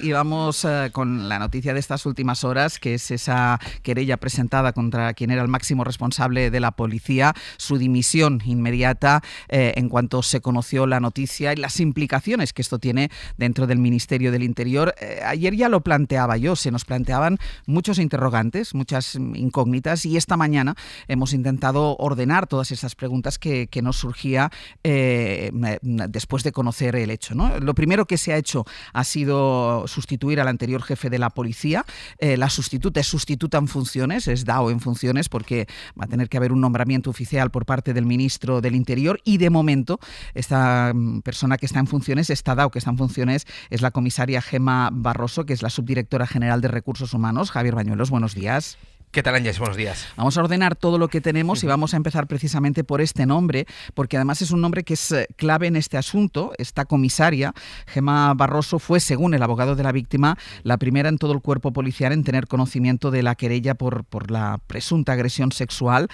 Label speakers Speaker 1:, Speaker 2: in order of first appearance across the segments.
Speaker 1: Y vamos con la noticia de estas últimas horas, que es esa querella presentada contra quien era el máximo responsable de la policía, su dimisión inmediata en cuanto se conoció la noticia y las implicaciones que esto tiene dentro del Ministerio del Interior. Ayer ya lo planteaba yo, se nos planteaban muchos interrogantes, muchas incógnitas, y esta mañana hemos intentado ordenar todas esas preguntas que nos surgía después de conocer el hecho, ¿no? Lo primero que se ha hecho ha sido sustituir al anterior jefe de la policía. La sustituta es sustituta en funciones, es DAO en funciones, porque va a tener que haber un nombramiento oficial por parte del ministro del Interior, y de momento esta persona que está en funciones, esta DAO que está en funciones, es la comisaria Gemma Barroso, que es la subdirectora general de Recursos Humanos. Javier Bañuelos, buenos días.
Speaker 2: ¿Qué tal, Ángeles? Buenos días.
Speaker 1: Vamos a ordenar todo lo que tenemos y vamos a empezar precisamente por este nombre, porque además es un nombre que es clave en este asunto. Esta comisaria, Gemma Barroso, fue, según el abogado de la víctima, la primera en todo el cuerpo policial en tener conocimiento de la querella por la presunta agresión sexual.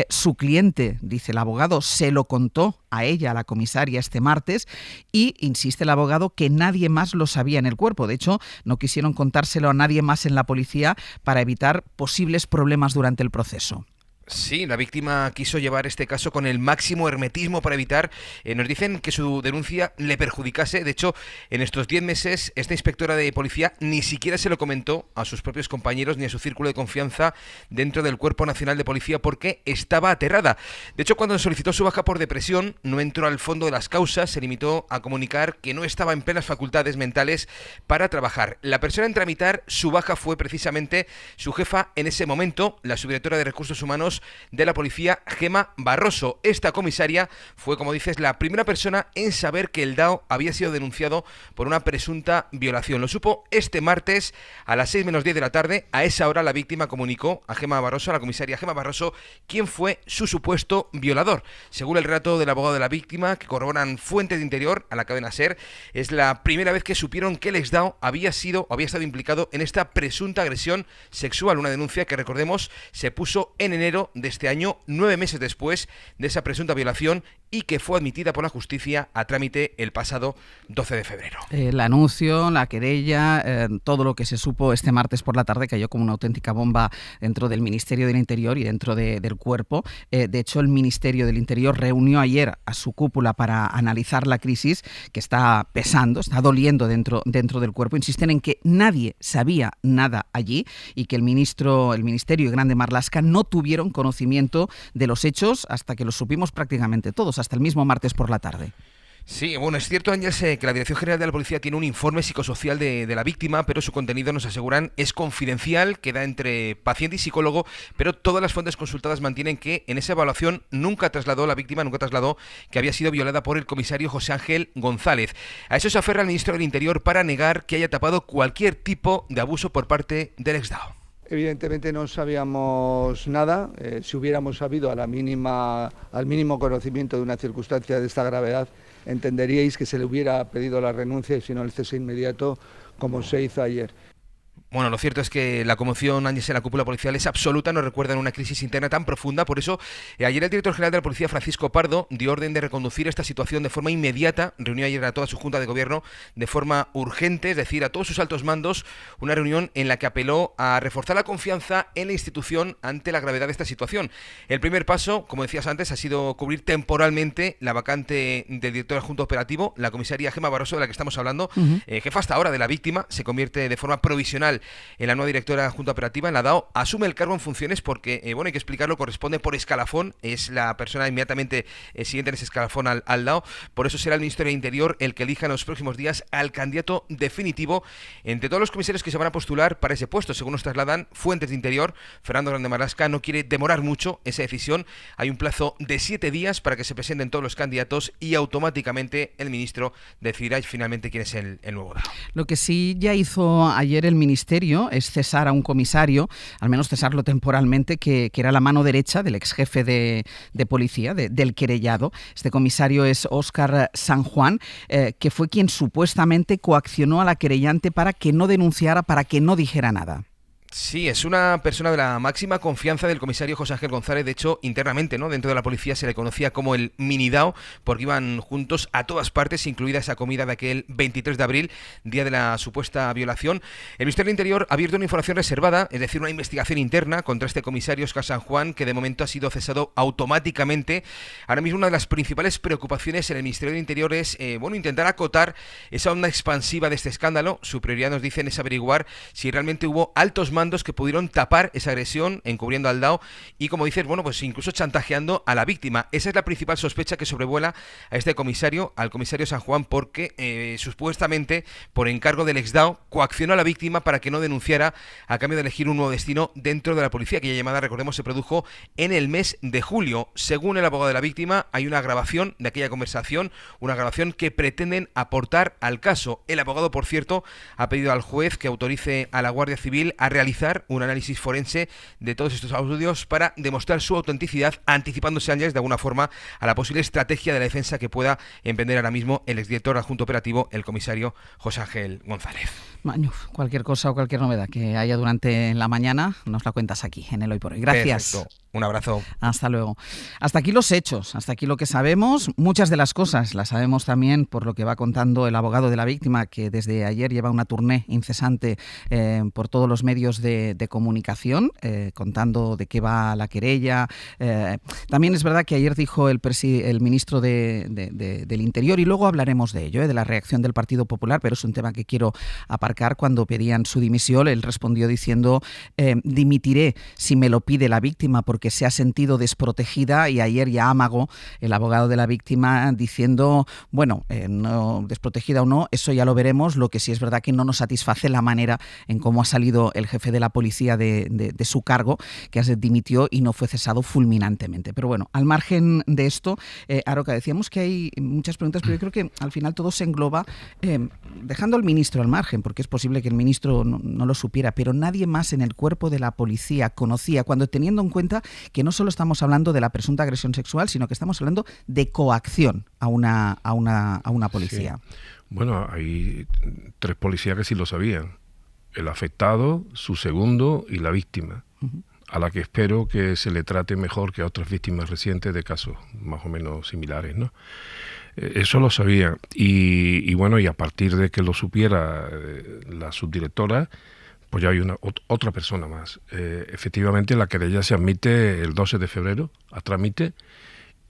Speaker 1: Su cliente, dice el abogado, se lo contó a ella, a la comisaria, este martes, y insiste el abogado que nadie más lo sabía en el cuerpo. De hecho, no quisieron contárselo a nadie más en la policía para evitar posibles problemas durante el proceso.
Speaker 2: Sí, la víctima quiso llevar este caso con el máximo hermetismo para evitar, nos dicen, que su denuncia le perjudicase. De hecho, en estos 10 meses, esta inspectora de policía ni siquiera se lo comentó a sus propios compañeros ni a su círculo de confianza dentro del Cuerpo Nacional de Policía, porque estaba aterrada. De hecho, cuando solicitó su baja por depresión, no entró al fondo de las causas, se limitó a comunicar que no estaba en plenas facultades mentales para trabajar. La persona en tramitar su baja fue precisamente su jefa en ese momento, la subdirectora de Recursos Humanos de la policía, Gemma Barroso. Esta comisaria fue, como dices, la primera persona en saber que el DAO había sido denunciado por una presunta violación. Lo supo este martes a las 6 menos 10 de la tarde. A esa hora la víctima comunicó a Gemma Barroso, a la comisaria Gemma Barroso, quién fue su supuesto violador. Según el relato del abogado de la víctima, que corroboran fuentes de Interior a la cadena SER, es la primera vez que supieron que el ex-DAO había estado implicado en esta presunta agresión sexual. Una denuncia que, recordemos, se puso en enero de este año, 9 meses después de esa presunta violación, y que fue admitida por la justicia a trámite el pasado 12 de febrero.
Speaker 1: El anuncio, la querella, todo lo que se supo este martes por la tarde cayó como una auténtica bomba dentro del Ministerio del Interior y dentro del cuerpo. De hecho, el Ministerio del Interior reunió ayer a su cúpula para analizar la crisis que está pesando, está doliendo dentro del cuerpo. Insisten en que nadie sabía nada allí y que el Ministerio y Grande Marlaska no tuvieron conocimiento de los hechos hasta que los supimos prácticamente todos, hasta el mismo martes por la tarde.
Speaker 2: Sí, bueno, es cierto, Ángeles, que la Dirección General de la Policía tiene un informe psicosocial de la víctima, pero su contenido, nos aseguran, es confidencial, queda entre paciente y psicólogo, pero todas las fuentes consultadas mantienen que en esa evaluación la víctima nunca trasladó que había sido violada por el comisario José Ángel González. A eso se aferra el ministro del Interior para negar que haya tapado cualquier tipo de abuso por parte del ex-DAO.
Speaker 3: Evidentemente no sabíamos nada. Si hubiéramos sabido al mínimo conocimiento de una circunstancia de esta gravedad, entenderíais que se le hubiera pedido la renuncia y si no el cese inmediato, como se hizo ayer.
Speaker 2: Bueno, lo cierto es que la conmoción, Ángeles, en la cúpula policial es absoluta, nos recuerdan una crisis interna tan profunda. Por eso, ayer el director general de la Policía, Francisco Pardo, dio orden de reconducir esta situación de forma inmediata. Reunió ayer a toda su Junta de Gobierno de forma urgente, es decir, a todos sus altos mandos, una reunión en la que apeló a reforzar la confianza en la institución ante la gravedad de esta situación. El primer paso, como decías antes, ha sido cubrir temporalmente la vacante del director adjunto operativo, la comisaria Gemma Barroso, de la que estamos hablando, jefa hasta ahora de la víctima, se convierte de forma provisional en la nueva directora junta operativa, en la DAO, asume el cargo en funciones porque, hay que explicarlo, corresponde por escalafón, es la persona inmediatamente siguiente en ese escalafón al DAO. Por eso será el Ministerio del Interior el que elija en los próximos días al candidato definitivo entre todos los comisarios que se van a postular para ese puesto. Según nos trasladan fuentes de Interior, Fernando Grande Marlaska no quiere demorar mucho esa decisión. Hay un plazo de 7 días para que se presenten todos los candidatos y automáticamente el ministro decidirá finalmente quién es el nuevo DAO.
Speaker 1: Lo que sí ya hizo ayer el Ministerio es cesar a un comisario, al menos cesarlo temporalmente, que era la mano derecha del ex jefe de policía, del querellado. Este comisario es Óscar San Juan, que fue quien supuestamente coaccionó a la querellante para que no denunciara, para que no dijera nada.
Speaker 2: Sí, es una persona de la máxima confianza del comisario José Ángel González. De hecho, internamente, ¿no?, dentro de la policía se le conocía como el Minidao, porque iban juntos a todas partes, incluida esa comida de aquel 23 de abril, día de la supuesta violación. El Ministerio del Interior ha abierto una información reservada, es decir, una investigación interna contra este comisario Óscar San Juan, que de momento ha sido cesado automáticamente. Ahora mismo una de las principales preocupaciones en el Ministerio del Interior es intentar acotar esa onda expansiva de este escándalo. Su prioridad, nos dicen, es averiguar si realmente hubo altos mandos que pudieron tapar esa agresión, encubriendo al DAO y, como dices, pues incluso chantajeando a la víctima. Esa es la principal sospecha que sobrevuela a este comisario, al comisario San Juan, porque supuestamente, por encargo del ex-DAO, coaccionó a la víctima para que no denunciara a cambio de elegir un nuevo destino dentro de la policía. Aquella llamada, recordemos, se produjo en el mes de julio. Según el abogado de la víctima, hay una grabación de aquella conversación, una grabación que pretenden aportar al caso. El abogado, por cierto, ha pedido al juez que autorice a la Guardia Civil a realizar un análisis forense de todos estos audios para demostrar su autenticidad, anticipándose de alguna forma a la posible estrategia de la defensa que pueda emprender ahora mismo el exdirector adjunto operativo, el comisario José Ángel González.
Speaker 1: Maño, cualquier cosa o cualquier novedad que haya durante la mañana, nos la cuentas aquí, en el Hoy por Hoy. Gracias.
Speaker 2: Perfecto. Un abrazo.
Speaker 1: Hasta luego. Hasta aquí los hechos, hasta aquí lo que sabemos. Muchas de las cosas las sabemos también por lo que va contando el abogado de la víctima, que desde ayer lleva una tournée incesante por todos los medios de comunicación, contando de qué va la querella. También es verdad que ayer dijo el ministro del Interior, y luego hablaremos de ello, de la reacción del Partido Popular, pero es un tema que quiero aparcar. Cuando pedían su dimisión, él respondió diciendo: dimitiré si me lo pide la víctima, porque se ha sentido desprotegida. Y ayer ya amagó el abogado de la víctima diciendo, no, desprotegida o no, eso ya lo veremos. Lo que sí es verdad que no nos satisface la manera en cómo ha salido el jefe de la policía de su cargo, que dimitió y no fue cesado fulminantemente. Pero bueno, al margen de esto, Aroca, decíamos que hay muchas preguntas, pero yo creo que al final todo se engloba, dejando al ministro al margen, porque es posible que el ministro no lo supiera, pero nadie más en el cuerpo de la policía conocía, cuando teniendo en cuenta que no solo estamos hablando de la presunta agresión sexual, sino que estamos hablando de coacción a una policía.
Speaker 4: Sí. Bueno, hay 3 policías que sí lo sabían: el afectado, su segundo y la víctima, a la que espero que se le trate mejor que a otras víctimas recientes de casos más o menos similares, ¿no? Eso lo sabía. Y a partir de que lo supiera la subdirectora, pues ya hay otra persona más. Efectivamente, la querella se admite el 12 de febrero a trámite,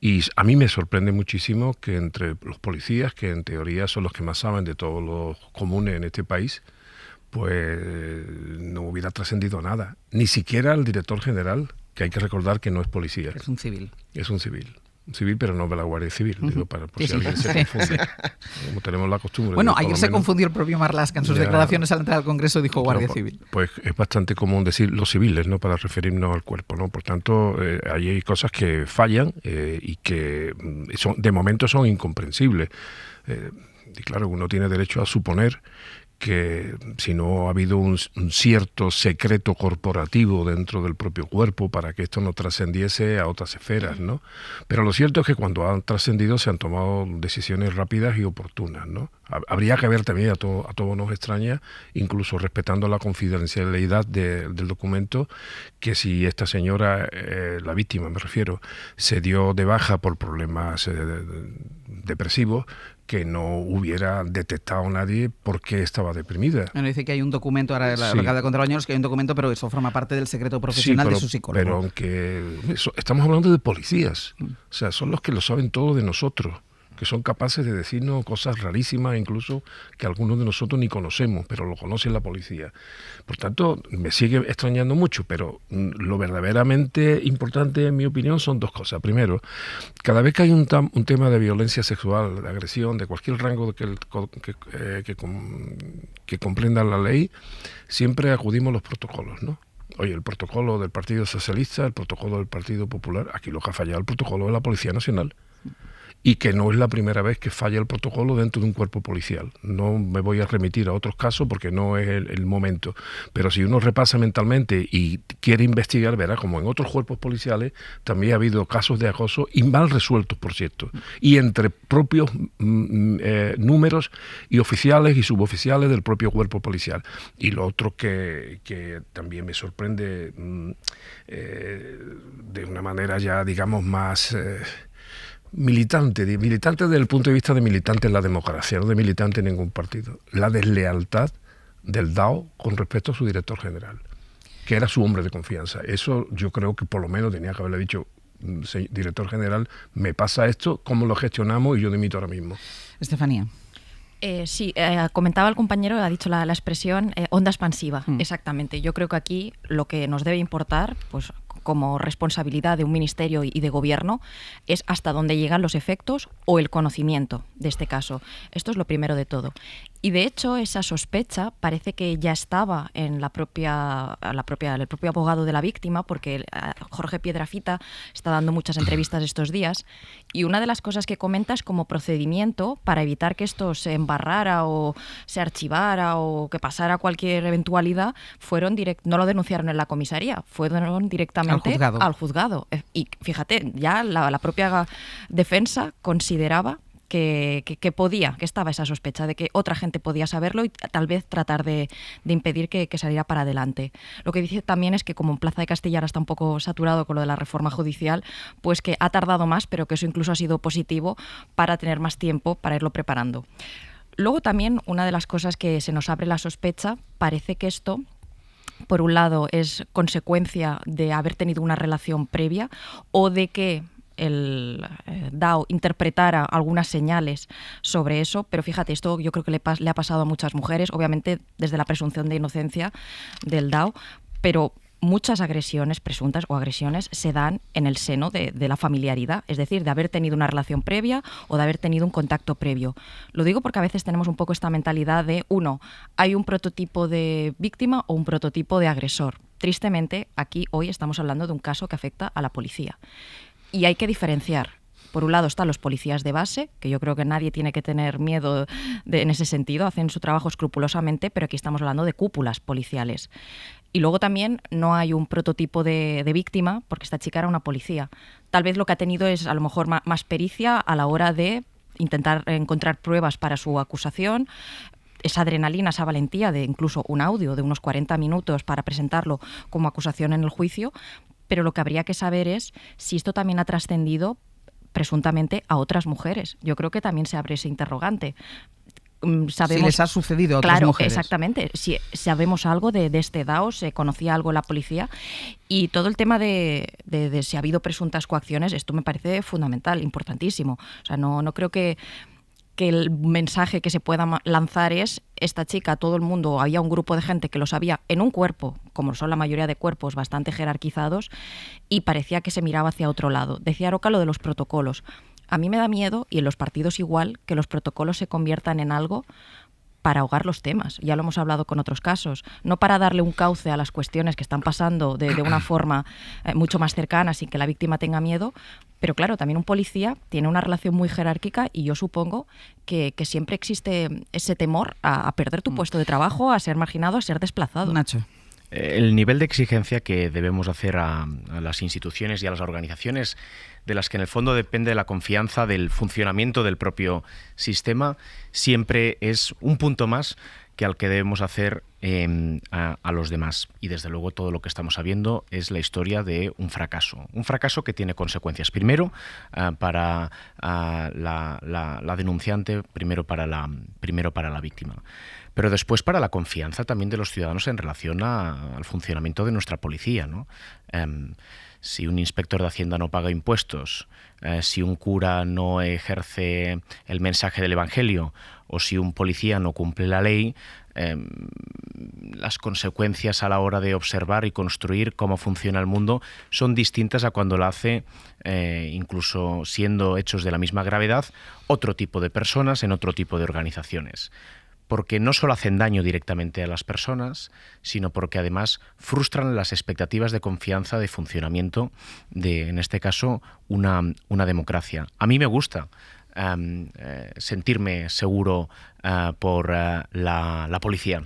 Speaker 4: y a mí me sorprende muchísimo que entre los policías, que en teoría son los que más saben de todos los comunes en este país, pues no hubiera trascendido nada. Ni siquiera el director general, que hay que recordar que no es policía.
Speaker 1: Es un civil.
Speaker 4: Es un civil. Pero no de la Guardia Civil, digo, por si alguien se confunde. Como tenemos la costumbre.
Speaker 1: Bueno, ayer se confundió el propio Marlaska en sus declaraciones al entrar al Congreso, dijo Guardia Civil.
Speaker 4: Pues es bastante común decir los civiles, ¿no?, para referirnos al cuerpo, ¿no? Por tanto, ahí hay cosas que fallan y que de momento son incomprensibles. Y claro, uno tiene derecho a suponer que si no ha habido un cierto secreto corporativo dentro del propio cuerpo para que esto no trascendiese a otras esferas, ¿no? Pero lo cierto es que cuando han trascendido se han tomado decisiones rápidas y oportunas, ¿no? Habría que ver también, a todos nos extraña, incluso respetando la confidencialidad del documento, que si esta señora, la víctima me refiero, se dio de baja por problemas depresivos, que no hubiera detectado a nadie por qué estaba deprimida.
Speaker 1: Bueno, dice que hay un documento, ahora lo acaba de contar Bañuelos, que hay un documento, pero eso forma parte del secreto profesional de su psicólogo.
Speaker 4: Pero aunque estamos hablando de policías, o sea, son los que lo saben todo de nosotros, que son capaces de decirnos cosas rarísimas, incluso que algunos de nosotros ni conocemos, pero lo conoce la policía. Por tanto, me sigue extrañando mucho, pero lo verdaderamente importante, en mi opinión, son 2 cosas. Primero, cada vez que hay un tema de violencia sexual, de agresión, de cualquier rango que comprenda la ley, siempre acudimos a los protocolos, ¿no? Oye, el protocolo del Partido Socialista, el protocolo del Partido Popular, aquí lo que ha fallado el protocolo de la Policía Nacional. y que no es la primera vez que falla el protocolo dentro de un cuerpo policial. No me voy a remitir a otros casos porque no es el momento, pero si uno repasa mentalmente y quiere investigar, verá como en otros cuerpos policiales también ha habido casos de acoso y mal resueltos, por cierto, y entre propios números y oficiales y suboficiales del propio cuerpo policial. Y lo otro que también me sorprende de una manera ya, digamos, más militante desde el punto de vista de militante en la democracia, no de militante en ningún partido, la deslealtad del DAO con respecto a su director general, que era su hombre de confianza. Eso yo creo que por lo menos tenía que haberle dicho: director general, me pasa esto, ¿cómo lo gestionamos? Y yo dimito ahora mismo.
Speaker 1: Estefanía.
Speaker 5: Sí, comentaba el compañero, ha dicho la expresión onda expansiva, exactamente. Yo creo que aquí lo que nos debe importar, pues como responsabilidad de un ministerio y de gobierno, es hasta dónde llegan los efectos o el conocimiento de este caso. Esto es lo primero de todo. Y de hecho esa sospecha parece que ya estaba en el propio abogado de la víctima, porque Jorge Piedrafita está dando muchas entrevistas estos días, y una de las cosas que comenta es como procedimiento para evitar que esto se embarrara o se archivara o que pasara cualquier eventualidad, no lo denunciaron en la comisaría, fueron directamente al juzgado. Y fíjate, ya la propia defensa consideraba que estaba esa sospecha de que otra gente podía saberlo y tal vez tratar de impedir que saliera para adelante. Lo que dice también es que como en Plaza de Castilla ahora está un poco saturado con lo de la reforma judicial, pues que ha tardado más, pero que eso incluso ha sido positivo para tener más tiempo para irlo preparando. Luego también una de las cosas que se nos abre la sospecha, parece que esto, por un lado, es consecuencia de haber tenido una relación previa o de que el DAO interpretara algunas señales sobre eso, pero fíjate, esto yo creo que le ha pasado a muchas mujeres, obviamente desde la presunción de inocencia del DAO, pero muchas agresiones presuntas o agresiones se dan en el seno de la familiaridad, es decir, de haber tenido una relación previa o de haber tenido un contacto previo. Lo digo porque a veces tenemos un poco esta mentalidad de, hay un prototipo de víctima o un prototipo de agresor. Tristemente, aquí hoy estamos hablando de un caso que afecta a la policía. Y hay que diferenciar. Por un lado están los policías de base, que yo creo que nadie tiene que tener miedo en ese sentido, hacen su trabajo escrupulosamente, pero aquí estamos hablando de cúpulas policiales. Y luego también no hay un prototipo de víctima, porque esta chica era una policía. Tal vez lo que ha tenido es a lo mejor más pericia a la hora de intentar encontrar pruebas para su acusación, esa adrenalina, esa valentía de incluso un audio de unos 40 minutos para presentarlo como acusación en el juicio, pero lo que habría que saber es si esto también ha trascendido presuntamente a otras mujeres. Yo creo que también se abre ese interrogante.
Speaker 1: Si les ha sucedido a otras mujeres.
Speaker 5: Exactamente. Si sabemos algo de este DAO, se conocía algo en la policía, y todo el tema de si ha habido presuntas coacciones, esto me parece fundamental, importantísimo. O sea, no creo que el mensaje que se pueda lanzar es: esta chica, todo el mundo, había un grupo de gente que lo sabía en un cuerpo, como son la mayoría de cuerpos bastante jerarquizados, y parecía que se miraba hacia otro lado. Decía Aroca lo de los protocolos. A mí me da miedo, y en los partidos igual, que los protocolos se conviertan en algo para ahogar los temas. Ya lo hemos hablado con otros casos. No para darle un cauce a las cuestiones que están pasando de una forma mucho más cercana, sin que la víctima tenga miedo. Pero claro, también un policía tiene una relación muy jerárquica, y yo supongo que siempre existe ese temor a perder tu puesto de trabajo, a ser marginado, a ser desplazado.
Speaker 1: Nacho.
Speaker 6: El nivel de exigencia que debemos hacer a las instituciones y a las organizaciones, de las que en el fondo depende la confianza del funcionamiento del propio sistema, siempre es un punto más que al que debemos hacer a los demás. Y desde luego todo lo que estamos sabiendo es la historia de un fracaso que tiene consecuencias. Primero para la denunciante, primero para la víctima. Pero después para la confianza también de los ciudadanos en relación al funcionamiento de nuestra policía, ¿no? Si un inspector de Hacienda no paga impuestos, si un cura no ejerce el mensaje del Evangelio, o si un policía no cumple la ley, las consecuencias a la hora de observar y construir cómo funciona el mundo son distintas a cuando lo hace, incluso siendo hechos de la misma gravedad, otro tipo de personas en otro tipo de organizaciones. porque no solo hacen daño directamente a las personas, sino porque además frustran las expectativas de confianza, de funcionamiento de, en este caso, una democracia. A mí me gusta sentirme seguro por la policía.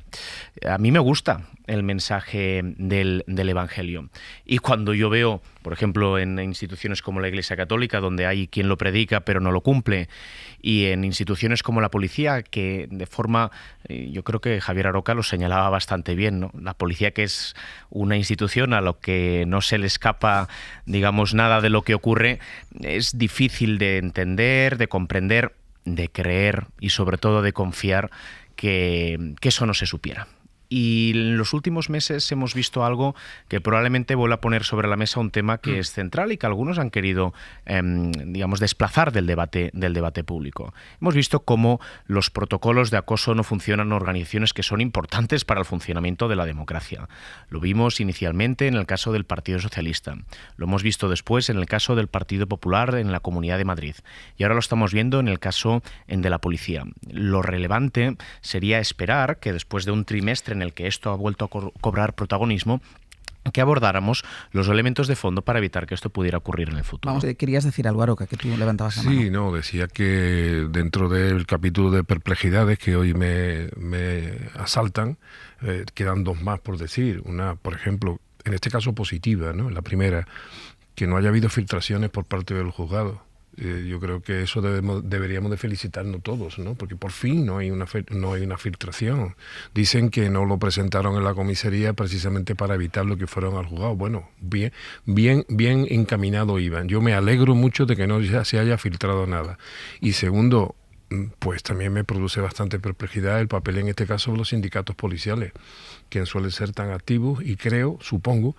Speaker 6: A mí me gusta el mensaje del Evangelio. Y cuando yo veo, por ejemplo, en instituciones como la Iglesia Católica, donde hay quien lo predica pero no lo cumple, y en instituciones como la policía, que de forma, yo creo que Javier Aroca lo señalaba bastante bien, ¿no? La policía, que es una institución a lo que no se le escapa, digamos, nada de lo que ocurre, es difícil de entender, de comprender, de creer y sobre todo de confiar que eso no se supiera. Y en los últimos meses hemos visto algo que probablemente vuelva a poner sobre la mesa un tema que es central y que algunos han querido, digamos, desplazar del debate público. Hemos visto cómo los protocolos de acoso no funcionan en organizaciones que son importantes para el funcionamiento de la democracia. Lo vimos inicialmente en el caso del Partido Socialista. Lo hemos visto después en el caso del Partido Popular en la Comunidad de Madrid. Y ahora lo estamos viendo en el caso de la policía. Lo relevante sería esperar que después de un trimestre en el que esto ha vuelto a cobrar protagonismo, que abordáramos los elementos de fondo para evitar que esto pudiera ocurrir en el futuro.
Speaker 1: Vamos, querías decir algo, Aroca, que tú levantabas la mano.
Speaker 4: Sí, no, decía que dentro del capítulo de perplejidades que hoy me asaltan, quedan dos más por decir. Una, por ejemplo, en este caso positiva, ¿no? La primera, que no haya habido filtraciones por parte del juzgado. Yo creo que eso deberíamos de felicitarnos todos, ¿no? Porque por fin no hay una filtración. Dicen que no lo presentaron en la comisaría precisamente para evitar lo que fueron al juzgado. Bueno, bien encaminado iban. Yo me alegro mucho de que no se haya filtrado nada. Y segundo, pues también me produce bastante perplejidad el papel en este caso de los sindicatos policiales, que suelen ser tan activos, y creo, supongo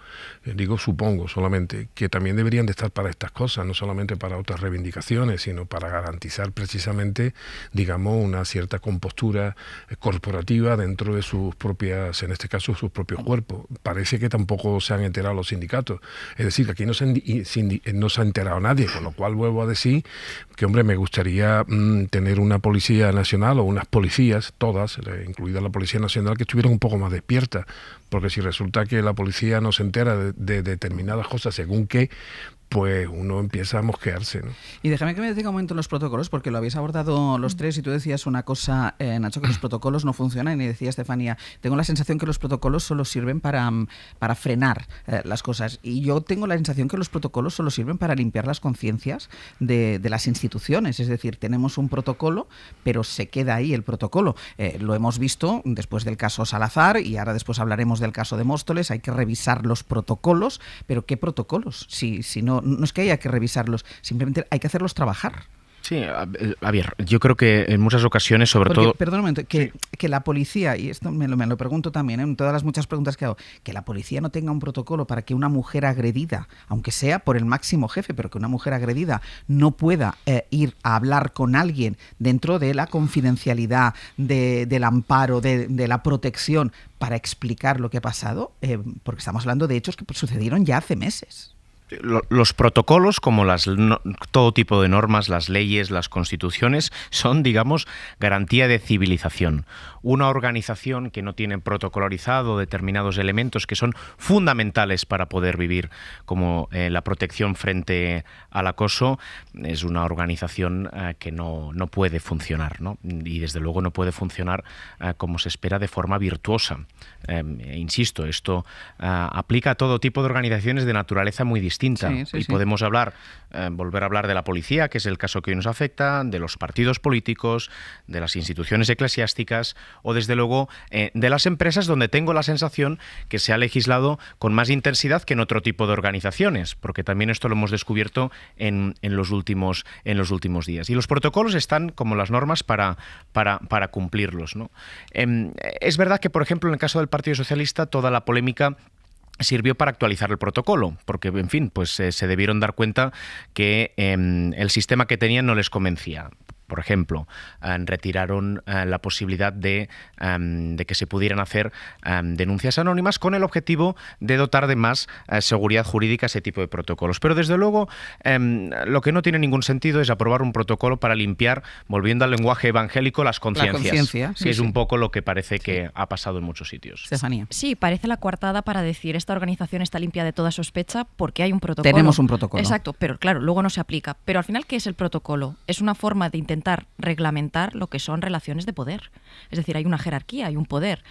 Speaker 4: solamente, que también deberían de estar para estas cosas, no solamente para otras reivindicaciones, sino para garantizar precisamente, digamos, una cierta compostura corporativa dentro de sus propias, en este caso, sus propios cuerpos. Parece que tampoco se han enterado los sindicatos. Es decir, que aquí no se ha enterado nadie, con lo cual vuelvo a decir que, hombre, me gustaría tener una policía nacional o unas policías, todas, incluida la Policía Nacional, que estuvieran un poco más despiertas, porque si resulta que la policía no se entera de determinadas cosas según qué, pues uno empieza a mosquearse, ¿no?
Speaker 1: Y déjame que me detenga un momento en los protocolos, porque lo habéis abordado los tres y tú decías una cosa, Nacho, que los protocolos no funcionan, y decía Estefanía, tengo la sensación que los protocolos solo sirven para frenar las cosas, y yo tengo la sensación que los protocolos solo sirven para limpiar las conciencias de las instituciones. Es decir, tenemos un protocolo, pero se queda ahí el protocolo. Lo hemos visto después del caso Salazar, y ahora después hablaremos del caso de Móstoles. Hay que revisar los protocolos, pero ¿qué protocolos? Si no es que haya que revisarlos, simplemente hay que hacerlos trabajar.
Speaker 6: Sí, Javier, yo creo que en muchas ocasiones, sobre todo...
Speaker 1: Perdón un momento, que la policía, y esto me lo pregunto también, en todas las muchas preguntas que hago, que la policía no tenga un protocolo para que una mujer agredida, aunque sea por el máximo jefe, pero que una mujer agredida no pueda ir a hablar con alguien dentro de la confidencialidad, del amparo, de la protección, para explicar lo que ha pasado, porque estamos hablando de hechos que sucedieron ya hace meses.
Speaker 6: Los protocolos, como todo tipo de normas, las leyes, las constituciones, son, digamos, garantía de civilización. Una organización que no tiene protocolarizado determinados elementos que son fundamentales para poder vivir, como la protección frente al acoso, es una organización que no puede funcionar, ¿no? Y desde luego no puede funcionar como se espera, de forma virtuosa. Insisto, esto aplica a todo tipo de organizaciones de naturaleza muy distinta. Sí. Podemos volver a hablar de la policía, que es el caso que hoy nos afecta, de los partidos políticos, de las instituciones eclesiásticas, o desde luego de las empresas, donde tengo la sensación que se ha legislado con más intensidad que en otro tipo de organizaciones, porque también esto lo hemos descubierto en los últimos días. Y los protocolos están como las normas para cumplirlos, ¿no? Es verdad que, por ejemplo, en el caso del Partido Socialista, toda la polémica sirvió para actualizar el protocolo, porque, en fin, pues se debieron dar cuenta que el sistema que tenían no les convencía. Por ejemplo, retiraron la posibilidad de que se pudieran hacer denuncias anónimas con el objetivo de dotar de más seguridad jurídica a ese tipo de protocolos. Pero desde luego lo que no tiene ningún sentido es aprobar un protocolo para limpiar, volviendo al lenguaje evangélico, las conciencias,
Speaker 1: sí,
Speaker 6: que es
Speaker 1: sí.
Speaker 6: un poco lo que parece que ha pasado en muchos sitios.
Speaker 1: Estefanía.
Speaker 5: Sí, parece la coartada para decir esta organización está limpia de toda sospecha porque hay un protocolo.
Speaker 1: Tenemos un protocolo.
Speaker 5: Exacto, pero claro, luego no se aplica. Pero al final, ¿qué es el protocolo? Es una forma de intentar reglamentar lo que son relaciones de poder. Es decir, hay una jerarquía, hay un poder.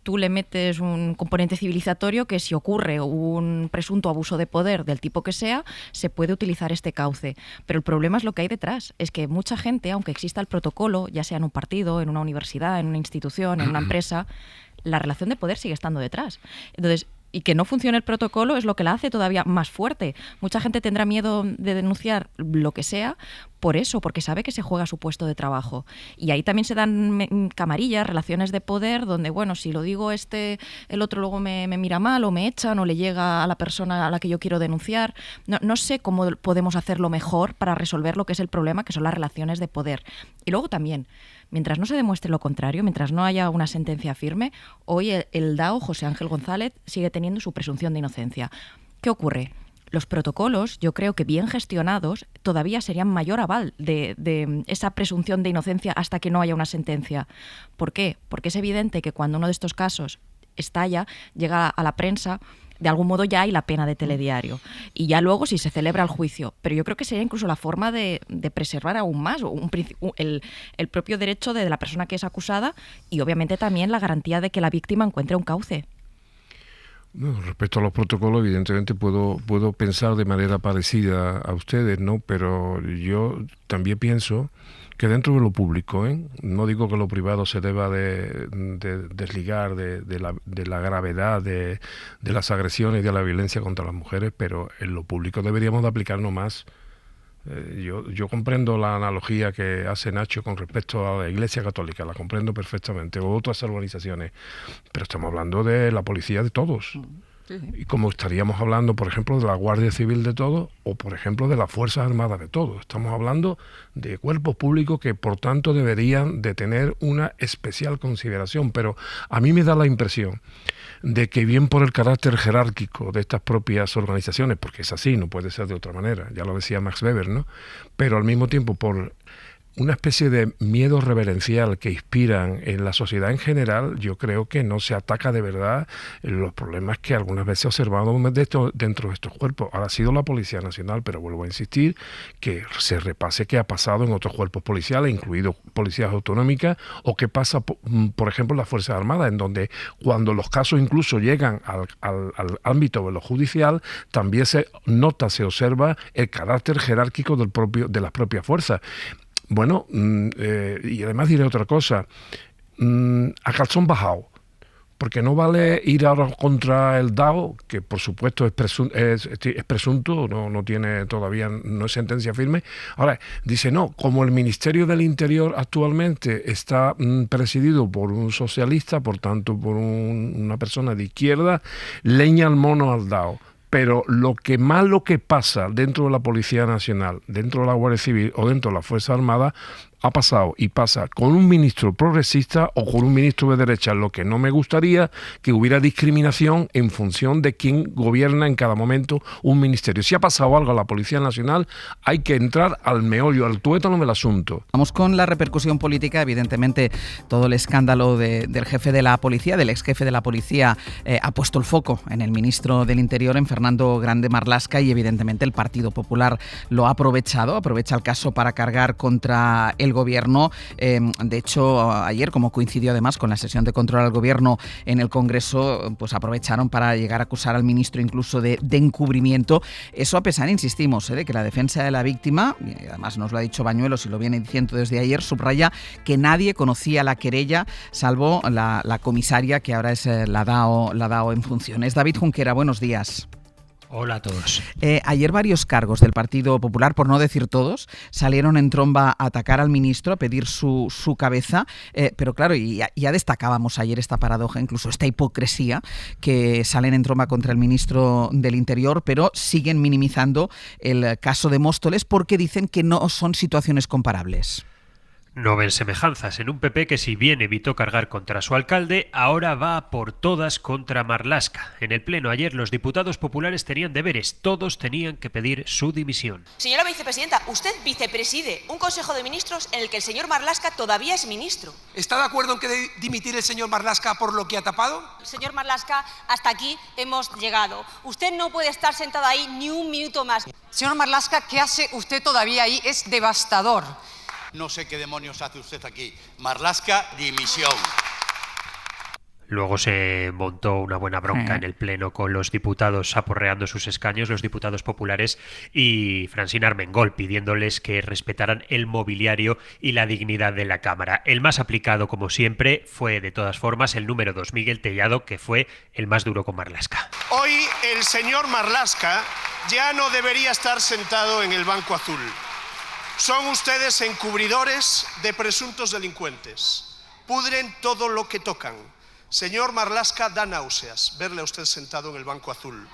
Speaker 5: Tú le metes un componente civilizatorio que si ocurre un presunto abuso de poder del tipo que sea, se puede utilizar este cauce. Pero el problema es lo que hay detrás. Es que mucha gente, aunque exista el protocolo, ya sea en un partido, en una universidad, en una institución, en una empresa, la relación de poder sigue estando detrás. Entonces, y que no funcione el protocolo es lo que la hace todavía más fuerte. Mucha gente tendrá miedo de denunciar lo que sea por eso, porque sabe que se juega su puesto de trabajo. Y ahí también se dan camarillas, relaciones de poder, donde, bueno, si lo digo el otro luego me mira mal o me echan o le llega a la persona a la que yo quiero denunciar. No sé cómo podemos hacerlo mejor para resolver lo que es el problema, que son las relaciones de poder. Y luego también, mientras no se demuestre lo contrario, mientras no haya una sentencia firme, hoy el DAO, José Ángel González, sigue teniendo su presunción de inocencia. ¿Qué ocurre? Los protocolos, yo creo que bien gestionados, todavía serían mayor aval de esa presunción de inocencia hasta que no haya una sentencia. ¿Por qué? Porque es evidente que cuando uno de estos casos estalla, llega a la prensa, de algún modo ya hay la pena de telediario. Y ya luego si se celebra el juicio. Pero yo creo que sería incluso la forma de preservar aún más el propio derecho de la persona que es acusada y obviamente también la garantía de que la víctima encuentre un cauce.
Speaker 4: Bueno, respecto a los protocolos, evidentemente puedo pensar de manera parecida a ustedes, ¿no? Pero yo también pienso que dentro de lo público, no digo que lo privado se deba de desligar de la gravedad de las agresiones y de la violencia contra las mujeres, pero en lo público deberíamos de aplicarnos más. Yo comprendo la analogía que hace Nacho con respecto a la Iglesia Católica, la comprendo perfectamente, o otras organizaciones, pero estamos hablando de la policía de todos. Sí. Y como estaríamos hablando, por ejemplo, de la Guardia Civil de todos, o por ejemplo de las Fuerzas Armadas de todos. Estamos hablando de cuerpos públicos que por tanto deberían de tener una especial consideración, pero a mí me da la impresión de que bien por el carácter jerárquico de estas propias organizaciones, porque es así, no puede ser de otra manera, ya lo decía Max Weber, ¿no? Pero al mismo tiempo por una especie de miedo reverencial que inspiran en la sociedad en general, yo creo que no se ataca de verdad los problemas que algunas veces observamos dentro de estos cuerpos. Ahora ha sido la Policía Nacional, pero vuelvo a insistir que se repase qué ha pasado en otros cuerpos policiales, incluidos policías autonómicas, o qué pasa, por ejemplo, en las Fuerzas Armadas, en donde cuando los casos incluso llegan al ámbito de lo judicial, también se nota, se observa el carácter jerárquico de las propias fuerzas. Bueno, y además diré otra cosa, a calzón bajado, porque no vale ir ahora contra el DAO, que por supuesto es presunto, no tiene todavía, no es sentencia firme. Ahora, dice no, como el Ministerio del Interior actualmente está presidido por un socialista, por tanto por una persona de izquierda, leña al mono al DAO. Pero lo que pasa dentro de la Policía Nacional, dentro de la Guardia Civil o dentro de la Fuerza Armada, ha pasado y pasa con un ministro progresista o con un ministro de derecha. Lo que no me gustaría que hubiera discriminación en función de quién gobierna en cada momento un ministerio. Si ha pasado algo a la Policía Nacional, hay que entrar al meollo, al tuétano del asunto.
Speaker 1: Vamos con la repercusión política. Evidentemente, todo el escándalo del jefe de la policía, del ex jefe de la policía, ha puesto el foco en el ministro del Interior, en Fernando Grande Marlaska, y evidentemente el Partido Popular lo ha aprovechado, aprovecha el caso para cargar contra el Gobierno. De hecho, ayer, como coincidió además con la sesión de control al Gobierno en el Congreso, pues aprovecharon para llegar a acusar al ministro incluso de encubrimiento. Eso a pesar, insistimos, de que la defensa de la víctima, y además nos lo ha dicho Bañuelos y lo viene diciendo desde ayer, subraya que nadie conocía la querella, salvo la comisaria, que ahora es la DAO en funciones. David Junquera, buenos días.
Speaker 7: Hola a todos.
Speaker 1: Ayer varios cargos del Partido Popular, por no decir todos, salieron en tromba a atacar al ministro, a pedir su cabeza, pero claro, y ya destacábamos ayer esta paradoja, incluso esta hipocresía, que salen en tromba contra el ministro del Interior, pero siguen minimizando el caso de Móstoles porque dicen que no son situaciones comparables.
Speaker 7: No ven semejanzas en un PP que, si bien evitó cargar contra su alcalde, ahora va por todas contra Marlaska. En el pleno ayer los diputados populares tenían deberes, todos tenían que pedir su dimisión.
Speaker 8: Señora vicepresidenta, usted vicepreside un Consejo de Ministros en el que el señor Marlaska todavía es ministro.
Speaker 9: ¿Está de acuerdo en que debe dimitir el señor Marlaska por lo que ha tapado?
Speaker 10: Señor Marlaska, hasta aquí hemos llegado. Usted no puede estar sentado ahí ni un minuto más.
Speaker 11: Señor Marlaska, ¿qué hace usted todavía ahí? Es devastador.
Speaker 12: No sé qué demonios hace usted aquí. Marlaska, dimisión.
Speaker 7: Luego se montó una buena bronca en el pleno con los diputados aporreando sus escaños, los diputados populares, y Francina Armengol pidiéndoles que respetaran el mobiliario y la dignidad de la Cámara. El más aplicado, como siempre, fue de todas formas el número 2, Miguel Tellado, que fue el más duro con Marlaska.
Speaker 13: Hoy el señor Marlaska ya no debería estar sentado en el banco azul. Son ustedes encubridores de presuntos delincuentes. Pudren todo lo que tocan. Señor Marlaska, da náuseas verle a usted sentado en el banco azul.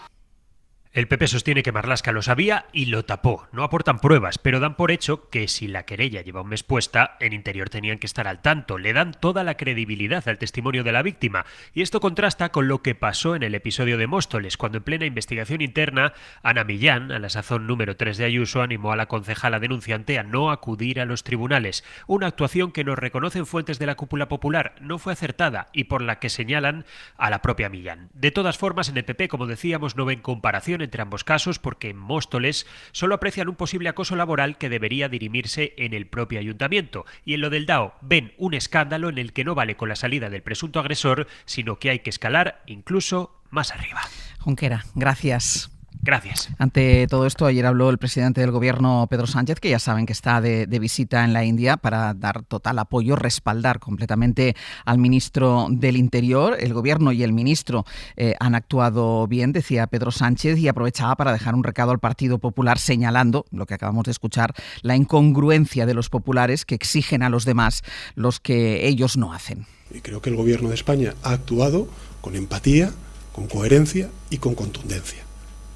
Speaker 7: El PP sostiene que Marlaska lo sabía y lo tapó. No aportan pruebas, pero dan por hecho que si la querella lleva un mes puesta, en Interior tenían que estar al tanto. Le dan toda la credibilidad al testimonio de la víctima. Y esto contrasta con lo que pasó en el episodio de Móstoles, cuando en plena investigación interna, Ana Millán, a la sazón número 3 de Ayuso, animó a la concejala denunciante a no acudir a los tribunales. Una actuación que nos reconocen fuentes de la cúpula popular no fue acertada y por la que señalan a la propia Millán. De todas formas, en el PP, como decíamos, no ven comparación entre ambos casos porque en Móstoles solo aprecian un posible acoso laboral que debería dirimirse en el propio ayuntamiento, y en lo del DAO ven un escándalo en el que no vale con la salida del presunto agresor, sino que hay que escalar incluso más arriba.
Speaker 1: Junquera, gracias.
Speaker 7: Gracias.
Speaker 1: Ante todo esto, ayer habló el presidente del Gobierno, Pedro Sánchez, que ya saben que está de visita en la India para dar total apoyo, respaldar completamente al ministro del Interior. El Gobierno y el ministro han actuado bien, decía Pedro Sánchez, y aprovechaba para dejar un recado al Partido Popular señalando, lo que acabamos de escuchar, la incongruencia de los populares que exigen a los demás los que ellos no hacen.
Speaker 14: Y creo que el Gobierno de España ha actuado con empatía, con coherencia y con contundencia.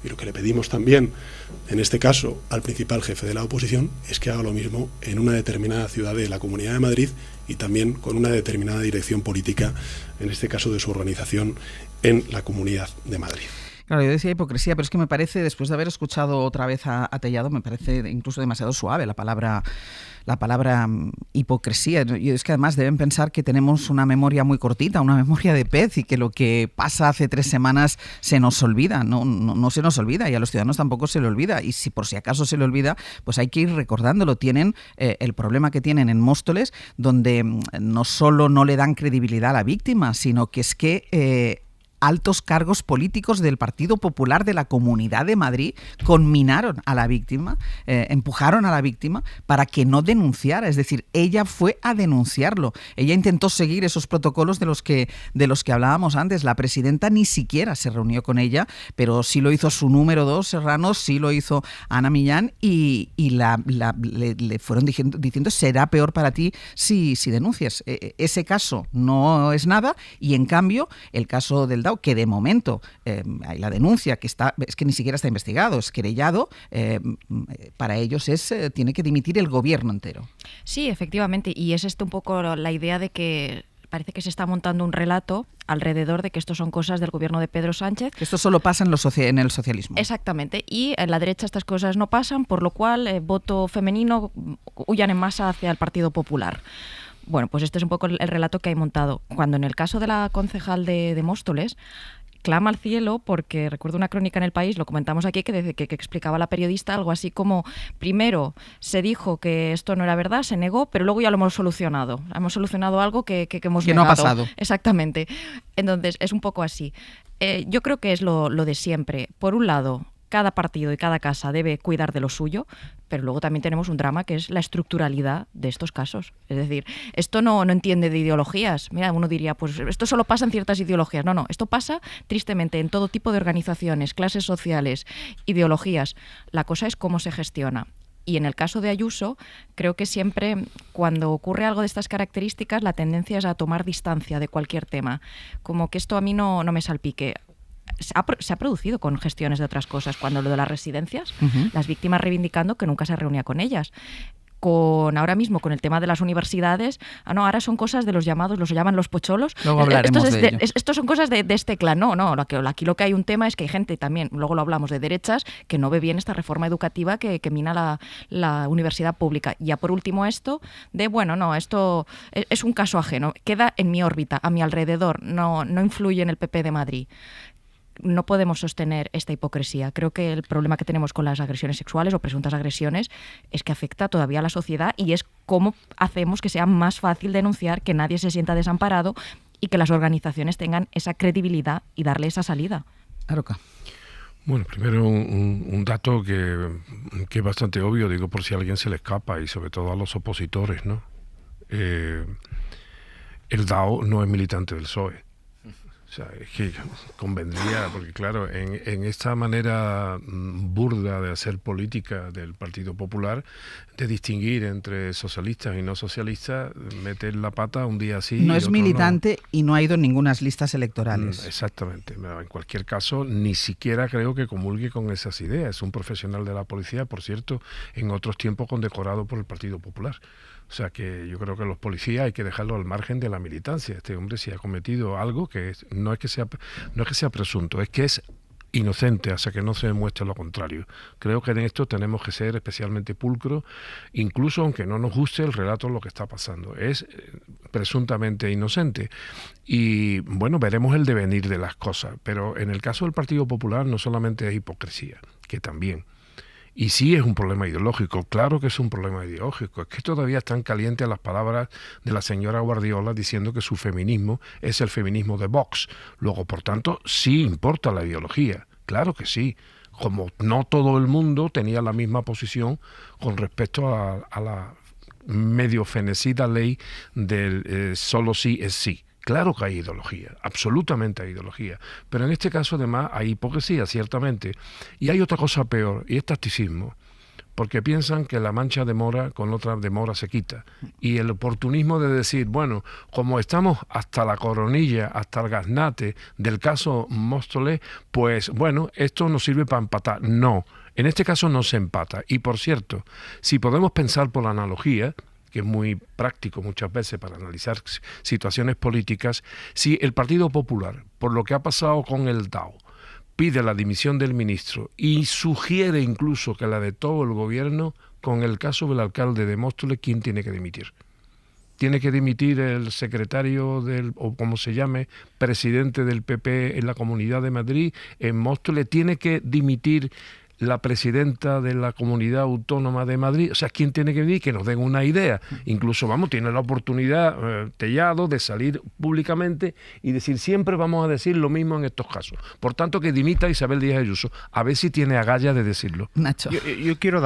Speaker 14: Y lo que le pedimos también, en este caso, al principal jefe de la oposición, es que haga lo mismo en una determinada ciudad de la Comunidad de Madrid y también con una determinada dirección política, en este caso de su organización, en la Comunidad de Madrid.
Speaker 1: Claro, yo decía hipocresía, pero es que me parece, después de haber escuchado otra vez a Tellado, me parece incluso demasiado suave la palabra hipocresía. Y es que además deben pensar que tenemos una memoria muy cortita, una memoria de pez, y que lo que pasa hace 3 semanas se nos olvida. No se nos olvida, y a los ciudadanos tampoco se le olvida. Y si por si acaso se le olvida, pues hay que ir recordándolo. Tienen el problema que tienen en Móstoles, donde no solo no le dan credibilidad a la víctima, sino que es que altos cargos políticos del Partido Popular de la Comunidad de Madrid conminaron a la víctima, empujaron a la víctima para que no denunciara. Es decir, ella fue a denunciarlo. Ella intentó seguir esos protocolos de los que hablábamos antes. La presidenta ni siquiera se reunió con ella, pero sí lo hizo su número 2, Serrano, sí lo hizo Ana Millán, y le fueron diciendo será peor para ti si denuncias. Ese caso no es nada, y en cambio el caso del DAO, que de momento hay la denuncia que es que ni siquiera está investigado, es querellado, para ellos tiene que dimitir el gobierno entero.
Speaker 5: Sí, efectivamente, y es esto un poco la idea de que parece que se está montando un relato alrededor de que esto son cosas del gobierno de Pedro Sánchez.
Speaker 1: Que esto solo pasa en el socialismo.
Speaker 5: Exactamente, y en la derecha estas cosas no pasan, por lo cual voto femenino huyan en masa hacia el Partido Popular. Bueno, pues este es un poco el relato que hay montado. Cuando en el caso de la concejal de Móstoles, clama al cielo porque recuerdo una crónica en El País, lo comentamos aquí, que explicaba la periodista algo así como: primero se dijo que esto no era verdad, se negó, pero luego ya lo hemos solucionado. Hemos solucionado algo que hemos negado.
Speaker 1: No ha pasado.
Speaker 5: Exactamente. Entonces, es un poco así. Yo creo que es lo de siempre. Por un lado, cada partido y cada casa debe cuidar de lo suyo, pero luego también tenemos un drama que es la estructuralidad de estos casos. Es decir, esto no entiende de ideologías. Mira, uno diría, pues esto solo pasa en ciertas ideologías. No, esto pasa tristemente en todo tipo de organizaciones, clases sociales, ideologías. La cosa es cómo se gestiona. Y en el caso de Ayuso, creo que siempre cuando ocurre algo de estas características, la tendencia es a tomar distancia de cualquier tema. Como que esto a mí no me salpique. Se ha producido con gestiones de otras cosas, cuando lo de las residencias, las víctimas reivindicando que nunca se reunía con ellas. ahora mismo con el tema de las universidades, no, ahora son cosas de los llamados, los llaman los pocholos.
Speaker 1: Luego hablaremos de ello.
Speaker 5: Estos son cosas de este clan. No, aquí lo que hay un tema es que hay gente también, luego lo hablamos, de derechas, que no ve bien esta reforma educativa que mina la universidad pública. Y ya por último esto esto es un caso ajeno, queda en mi órbita, a mi alrededor, no influye en el PP de Madrid. No podemos sostener esta hipocresía. Creo que el problema que tenemos con las agresiones sexuales o presuntas agresiones es que afecta todavía a la sociedad y es cómo hacemos que sea más fácil denunciar, que nadie se sienta desamparado y que las organizaciones tengan esa credibilidad y darle esa salida.
Speaker 1: Aroca.
Speaker 4: Bueno, primero un dato que es bastante obvio, digo por si a alguien se le escapa, y sobre todo a los opositores, ¿no? El DAO no es militante del PSOE. O sea, es que convendría, porque claro, en esta manera burda de hacer política del Partido Popular, de distinguir entre socialistas y no socialistas, meter la pata un día así.
Speaker 1: No es militante y no ha ido en ninguna listas electorales.
Speaker 4: Exactamente. En cualquier caso, ni siquiera creo que comulgue con esas ideas. Es un profesional de la policía, por cierto, en otros tiempos condecorado por el Partido Popular. O sea que yo creo que los policías hay que dejarlo al margen de la militancia. Este hombre si ha cometido algo que no es que sea presunto, es que es inocente hasta que no se demuestre lo contrario. Creo que en esto tenemos que ser especialmente pulcros, incluso aunque no nos guste el relato de lo que está pasando. Es presuntamente inocente. Y bueno, veremos el devenir de las cosas. Pero en el caso del Partido Popular no solamente es hipocresía, que también. Y sí es un problema ideológico, claro que es un problema ideológico. Es que todavía están calientes las palabras de la señora Guardiola diciendo que su feminismo es el feminismo de Vox. Luego, por tanto, sí importa la ideología, claro que sí. Como no todo el mundo tenía la misma posición con respecto a la medio fenecida ley del solo sí es sí. Claro que hay ideología, absolutamente hay ideología, pero en este caso además hay hipocresía, ciertamente, y hay otra cosa peor, y es tacticismo, porque piensan que la mancha de mora con otra de mora se quita, y el oportunismo de decir, bueno, como estamos hasta la coronilla, hasta el gaznate del caso Móstoles, pues bueno, esto nos sirve para empatar. No, en este caso no se empata, y por cierto, si podemos pensar por la analogía, que es muy práctico muchas veces para analizar situaciones políticas, si el Partido Popular, por lo que ha pasado con el DAO, pide la dimisión del ministro y sugiere incluso que la de todo el gobierno, con el caso del alcalde de Móstoles, ¿quién tiene que dimitir? Tiene que dimitir el secretario o como se llame, presidente del PP en la Comunidad de Madrid, en Móstoles, tiene que dimitir la presidenta de la Comunidad Autónoma de Madrid. O sea, ¿quién tiene que venir? Que nos den una idea. Incluso, tiene la oportunidad, Tellado, de salir públicamente y decir, siempre vamos a decir lo mismo en estos casos. Por tanto, que dimita Isabel Díaz Ayuso. A ver si tiene agallas de decirlo.
Speaker 1: Nacho.
Speaker 6: Yo quiero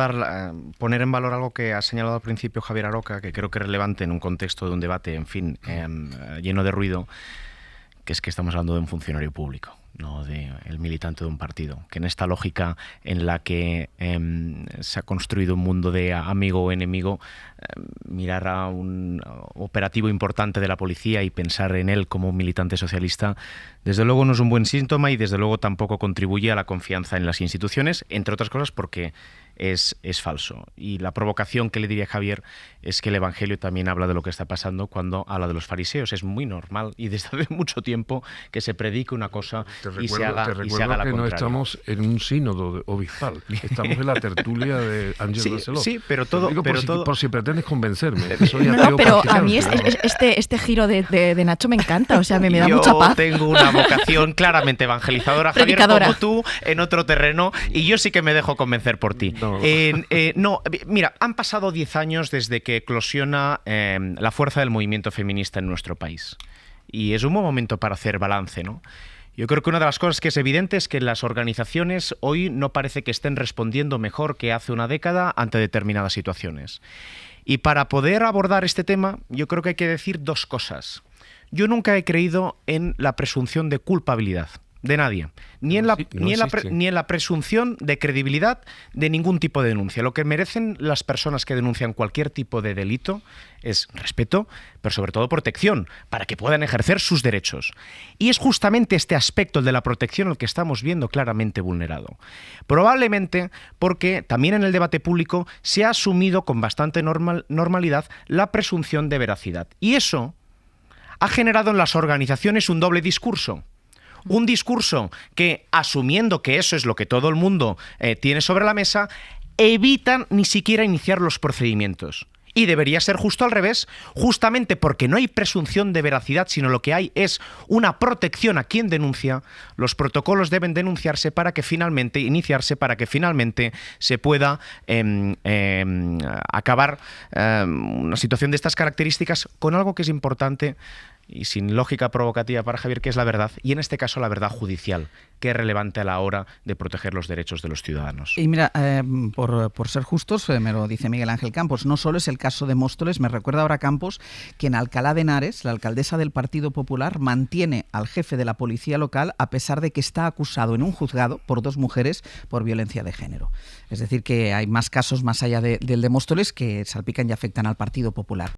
Speaker 6: poner en valor algo que ha señalado al principio Javier Aroca, que creo que es relevante en un contexto de un debate, en fin, lleno de ruido, que es que estamos hablando de un funcionario público, no de el militante de un partido, que en esta lógica en la que se ha construido un mundo de amigo o enemigo, mirar a un operativo importante de la policía y pensar en él como un militante socialista, desde luego no es un buen síntoma y desde luego tampoco contribuye a la confianza en las instituciones, entre otras cosas porque es falso. Y la provocación que le diría a Javier es que el Evangelio también habla de lo que está pasando cuando habla de los fariseos. Es muy normal y desde hace mucho tiempo que se predique una cosa y se haga la contraria.
Speaker 4: No estamos en un sínodo obispal, estamos en la tertulia de Ángel Barceló.
Speaker 6: Sí, pero todo...
Speaker 4: Por si pretendes convencerme.
Speaker 5: No, pero a mí este giro de Nacho me encanta, o sea, me da mucha paz.
Speaker 6: Yo tengo una vocación claramente evangelizadora, Javier, como tú, en otro terreno, y yo sí que me dejo convencer por ti. No, mira, han pasado 10 años desde que eclosiona la fuerza del movimiento feminista en nuestro país. Y es un buen momento para hacer balance, ¿no? Yo creo que una de las cosas que es evidente es que las organizaciones hoy no parece que estén respondiendo mejor que hace una década ante determinadas situaciones. Y para poder abordar este tema, yo creo que hay que decir dos cosas. Yo nunca he creído en la presunción de culpabilidad. de nadie, ni en la presunción de credibilidad de ningún tipo de denuncia. Lo que merecen las personas que denuncian cualquier tipo de delito es respeto, pero sobre todo protección, para que puedan ejercer sus derechos. Y es justamente este aspecto, el de la protección, el que estamos viendo claramente vulnerado. Probablemente porque también en el debate público se ha asumido con bastante normalidad la presunción de veracidad. Y eso ha generado en las organizaciones un doble discurso. Un discurso que, asumiendo que eso es lo que todo el mundo tiene sobre la mesa, evitan ni siquiera iniciar los procedimientos. Y debería ser justo al revés, justamente porque no hay presunción de veracidad, sino lo que hay es una protección a quien denuncia. Los protocolos deben iniciarse para que finalmente se pueda acabar una situación de estas características con algo que es importante y sin lógica provocativa para Javier, que es la verdad, y en este caso la verdad judicial, que es relevante a la hora de proteger los derechos de los ciudadanos.
Speaker 1: Y mira, por ser justos, me lo dice Miguel Ángel Campos, no solo es el caso de Móstoles, me recuerda ahora Campos que en Alcalá de Henares, la alcaldesa del Partido Popular mantiene al jefe de la policía local a pesar de que está acusado en un juzgado por 2 mujeres por violencia de género. Es decir, que hay más casos más allá del de Móstoles que salpican y afectan al Partido Popular.